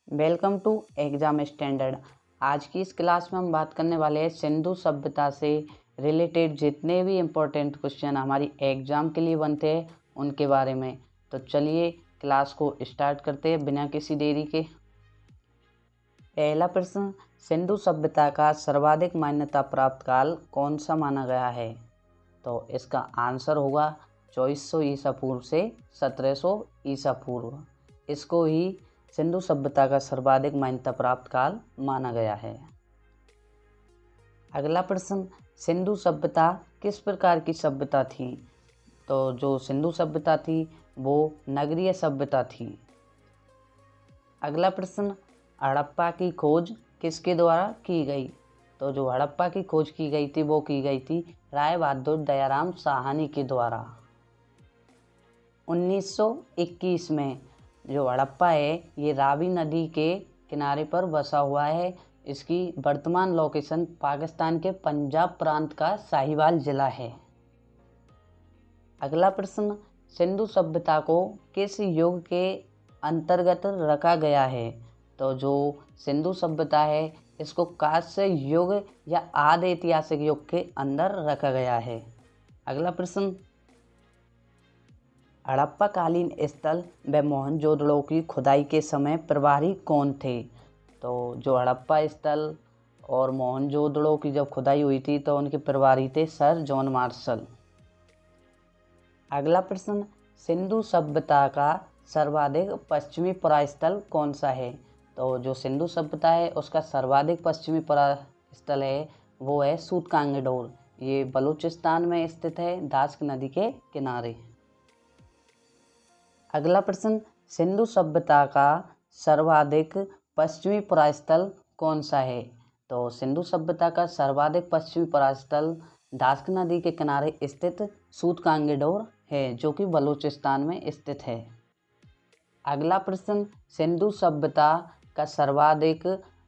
Welcome to exam standard. आज की इस क्लास में हम बात करने वाले हैं सिंधु सभ्यता से रिलेटेड जितने भी इम्पोर्टेंट क्वेश्चन हमारी एग्जाम के लिए बनते हैं उनके बारे में। तो चलिए क्लास को स्टार्ट करते हैं बिना किसी देरी के। पहला प्रश्न, सिंधु सभ्यता का सर्वाधिक मान्यता प्राप्त काल कौन सा माना गया है? तो इसका आंसर होगा 2400 ईसा पूर्व से 1700 ईसा पूर्व। इसको ही सिंधु सभ्यता का सर्वाधिक मान्यता प्राप्त काल माना गया है। अगला प्रश्न, सिंधु सभ्यता किस प्रकार की सभ्यता थी? तो जो सिंधु सभ्यता थी वो नगरीय सभ्यता थी। अगला प्रश्न, हड़प्पा की खोज किसके द्वारा की गई? तो जो हड़प्पा की खोज की गई थी वो की गई थी राय बहादुर दयाराम साहनी के द्वारा। 1921 में जो हड़प्पा है ये रावी नदी के किनारे पर बसा हुआ है। इसकी वर्तमान लोकेशन पाकिस्तान के पंजाब प्रांत का साहिवाल जिला है। अगला प्रश्न, सिंधु सभ्यता को किस युग के अंतर्गत रखा गया है? तो जो सिंधु सभ्यता है इसको कांस्य युग या आदि ऐतिहासिक युग के अंदर रखा गया है। अगला प्रश्न, हड़प्पा कालीन स्थल व मोहनजोदड़ो की खुदाई के समय प्रभारी कौन थे? तो जो हड़प्पा स्थल और मोहनजोदड़ो की जब खुदाई हुई थी तो उनके प्रभारी थे सर जॉन मार्शल। अगला प्रश्न, सिंधु सभ्यता का सर्वाधिक पश्चिमी परास्थल कौन सा है? तो जो सिंधु सभ्यता है उसका सर्वाधिक पश्चिमी परास्थल है वो है सूतकांगडोर। ये बलूचिस्तान में स्थित है, दास्क नदी के किनारे। अगला प्रश्न, सिंधु सभ्यता का सर्वाधिक पश्चिमी परास्थल कौन सा है? तो सिंधु सभ्यता का सर्वाधिक पश्चिमी परास्थल दास्क नदी के किनारे स्थित सूतकांगडोर है जो कि बलूचिस्तान में स्थित है। अगला प्रश्न, सिंधु सभ्यता का सर्वाधिक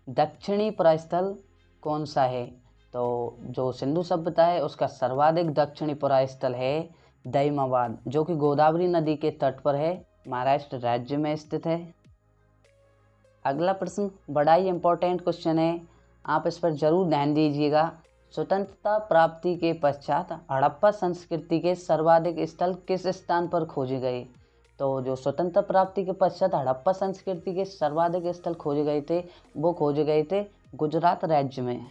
दक्षिणी परास्थल कौन सा है? तो जो सिंधु सभ्यता है उसका सर्वाधिक दक्षिणी परास्थल है दईमाबाद जो कि गोदावरी नदी के तट पर है, महाराष्ट्र राज्य में स्थित है। अगला प्रश्न बड़ा ही इम्पोर्टेंट क्वेश्चन है, आप इस पर जरूर ध्यान दीजिएगा। स्वतंत्रता प्राप्ति के पश्चात हड़प्पा संस्कृति के सर्वाधिक स्थल किस स्थान पर खोजे गए? तो जो स्वतंत्रता प्राप्ति के पश्चात हड़प्पा संस्कृति के सर्वाधिक स्थल खोजे गए थे वो खोजे गए थे गुजरात राज्य में।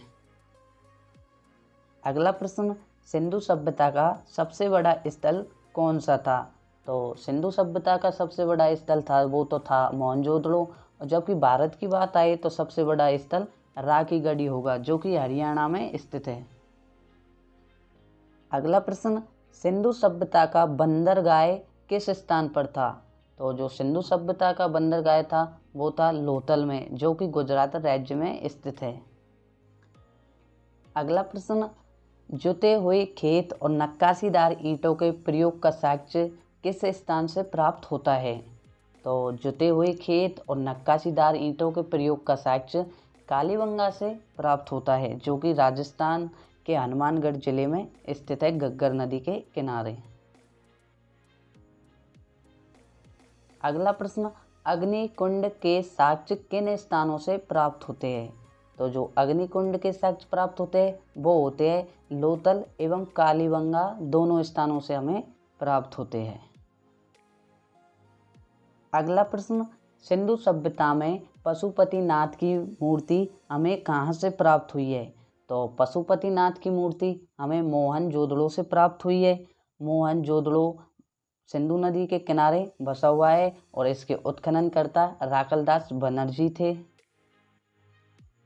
अगला प्रश्न, सिंधु सभ्यता का सबसे बड़ा स्थल कौन सा था? तो सिंधु सभ्यता का सबसे बड़ा स्थल था वो तो था मोहनजोदड़ो, और जबकि भारत की बात आए तो सबसे बड़ा स्थल राकी गढ़ी होगा जो कि हरियाणा में स्थित है। अगला प्रश्न, सिंधु सभ्यता का बंदरगाह किस स्थान पर था? तो जो सिंधु सभ्यता का बंदरगाह था वो था लोथल में जो कि गुजरात राज्य में स्थित है। अगला प्रश्न, जुते हुए खेत और नक्काशीदार ईंटों के प्रयोग का साक्ष्य किस स्थान से प्राप्त होता है? तो जुते हुए खेत और नक्काशीदार ईंटों के प्रयोग का साक्ष्य कालीबंगा से प्राप्त होता है जो कि राजस्थान के हनुमानगढ़ जिले में स्थित है, घग्गर नदी के किनारे। अगला प्रश्न, अग्निकुंड के साक्ष्य किन स्थानों से प्राप्त होते हैं? तो जो अग्निकुंड के साक्ष्य प्राप्त होते हैं वो होते हैं लोथल एवं कालीबंगा, दोनों स्थानों से हमें प्राप्त होते हैं। अगला प्रश्न, सिंधु सभ्यता में पशुपतिनाथ की मूर्ति हमें कहाँ से प्राप्त हुई है? तो पशुपतिनाथ की मूर्ति हमें मोहनजोदड़ो से प्राप्त हुई है। मोहनजोदड़ो सिंधु नदी के किनारे बसा हुआ है और इसके उत्खननकर्ता राकलदास बनर्जी थे।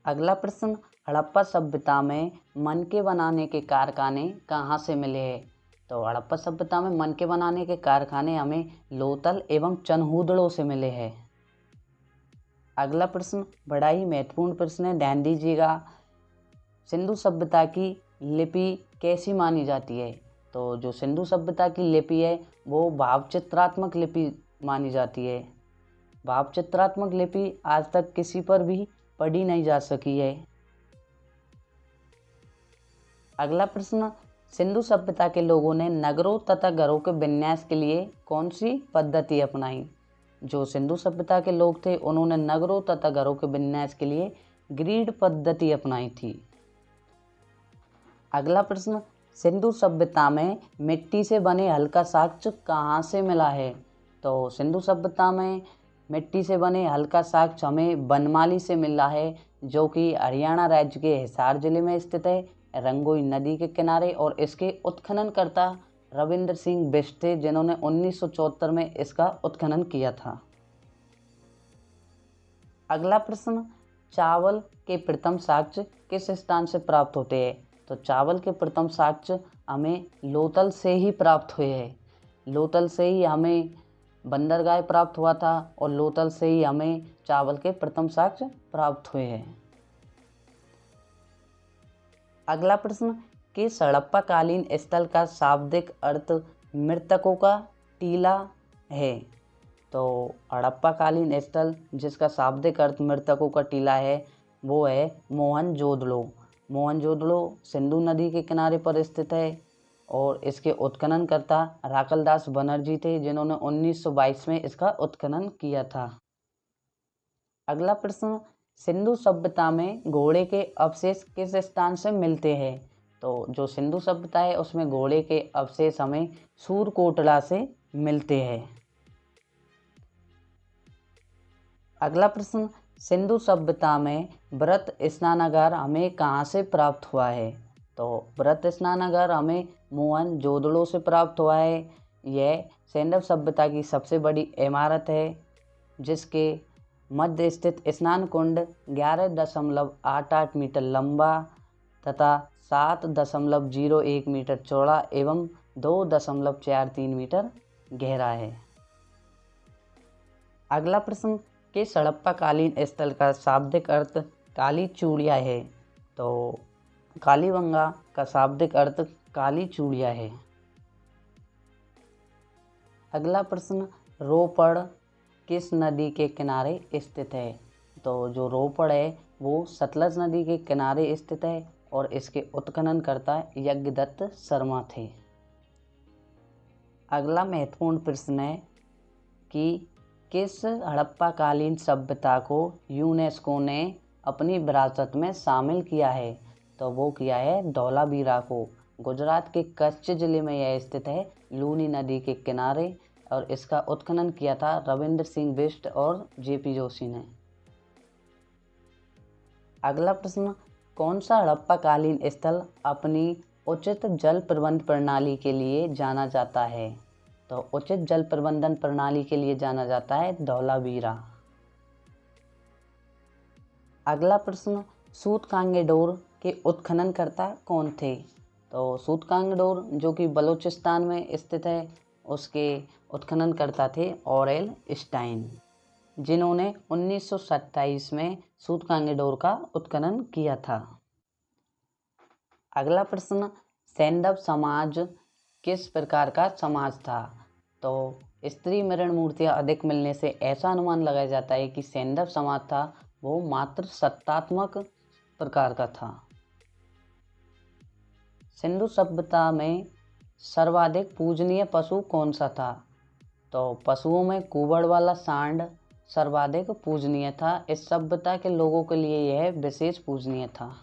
अगला प्रश्न, हड़प्पा सभ्यता में मनके बनाने के कारखाने कहाँ से मिले हैं? तो हड़प्पा सभ्यता में मनके बनाने के कारखाने हमें लोथल एवं चनहूदड़ो से मिले हैं। अगला प्रश्न बड़ा ही महत्वपूर्ण प्रश्न है, ध्यान दीजिएगा। सिंधु सभ्यता की लिपि कैसी मानी जाती है? तो जो सिंधु सभ्यता की लिपि है वो भावचित्रात्मक लिपि मानी जाती है। भावचित्रात्मक लिपि आज तक किसी पर भी पढ़ी नहीं जा सकी है। अगला प्रश्न, सिंधु सभ्यता के लोगों ने नगरों तथा घरों के विन्यास के लिए कौन सी पद्धति अपनाई? जो सिंधु सभ्यता के लोग थे उन्होंने नगरों तथा घरों के विन्यास के लिए ग्रिड पद्धति अपनाई थी। अगला प्रश्न, सिंधु सभ्यता में मिट्टी से बने हल का साक्ष्य कहाँ से मिला है? तो सिंधु सभ्यता में मिट्टी से बने हल का साक्ष्य हमें बनमाली से मिला है, जो कि हरियाणा राज्य के हिसार जिले में स्थित है, रंगोई नदी के किनारे। और इसके उत्खननकर्ता रविंद्र सिंह बिष्ट थे, जिन्होंने 1974 में इसका उत्खनन किया था। अगला प्रश्न, चावल के प्रथम साक्ष्य किस स्थान से प्राप्त होते हैं? तो चावल के प्रथम साक्ष्य हमें लोथल से ही प्राप्त हुए हैं। लोथल से ही हमें बंदरगाह प्राप्त हुआ था और लोथल से ही हमें चावल के प्रथम साक्ष्य प्राप्त हुए हैं। अगला प्रश्न, किस हड़प्पा कालीन स्थल का शाब्दिक अर्थ मृतकों का टीला है? तो हड़प्पा कालीन स्थल जिसका शाब्दिक अर्थ मृतकों का टीला है वो है मोहनजोदड़ो। मोहनजोदड़ो सिंधु नदी के किनारे पर स्थित है और इसके उत्खननकर्ता राकलदास बनर्जी थे, जिन्होंने 1922 में इसका उत्खनन किया था। अगला प्रश्न, सिंधु सभ्यता में घोड़े के अवशेष किस स्थान से मिलते हैं? तो जो सिंधु सभ्यता है उसमें घोड़े के अवशेष हमें सूरकोटला से मिलते हैं। अगला प्रश्न, सिंधु सभ्यता में व्रत स्नानागार हमें कहाँ से प्राप्त हुआ है? तो व्रत स्नानागार हमें मोहनजोदड़ो से प्राप्त हुआ है। यह सिंधु सभ्यता की सबसे बड़ी इमारत है, जिसके मध्य स्थित स्नान कुंड 11.88 मीटर लंबा तथा 7.01 मीटर चौड़ा एवं 2.43 मीटर गहरा है। अगला प्रश्न, किस हड़प्पा कालीन स्थल का शाब्दिक अर्थ काली चूड़िया है? तो कालीबंगा का शाब्दिक अर्थ काली चूड़िया है। अगला प्रश्न, रोपड़ किस नदी के किनारे स्थित है? तो जो रोपड़ है वो सतलज नदी के किनारे स्थित है और इसके उत्खननकर्ता यज्ञदत्त शर्मा थे। अगला महत्वपूर्ण प्रश्न है कि किस हड़प्पा कालीन सभ्यता को यूनेस्को ने अपनी विरासत में शामिल किया है? तो वो किया है धौलावीरा को। गुजरात के कच्छ जिले में यह स्थित है, लूनी नदी के किनारे, और इसका उत्खनन किया था रविंद्र सिंह बिष्ट और जेपी जोशी ने। अगला प्रश्न, कौन सा हड़प्पा कालीन स्थल अपनी उचित जल प्रबंध प्रणाली के लिए जाना जाता है? तो उचित जल प्रबंधन प्रणाली के लिए जाना जाता है धौलावीरा। अगला प्रश्न, सूतकांगेडोर के उत्खननकर्ता कौन थे? तो सूतकांगेडोर जो कि बलूचिस्तान में स्थित है, उसके उत्खननकर्ता थे ऑरेल स्टाइन, जिन्होंने 1927 में सूतकांगेडोर का उत्खनन किया था। अगला प्रश्न, सैंधव समाज किस प्रकार का समाज था? तो स्त्री मरण मूर्तियाँ अधिक मिलने से ऐसा अनुमान लगाया जाता है कि सैंधव समाज था वो मात्र सत्तात्मक प्रकार का था। सिंधु सभ्यता में सर्वाधिक पूजनीय पशु कौन सा था? तो पशुओं में कुबड़ वाला सांड सर्वाधिक पूजनीय था। इस सभ्यता के लोगों के लिए यह विशेष पूजनीय था।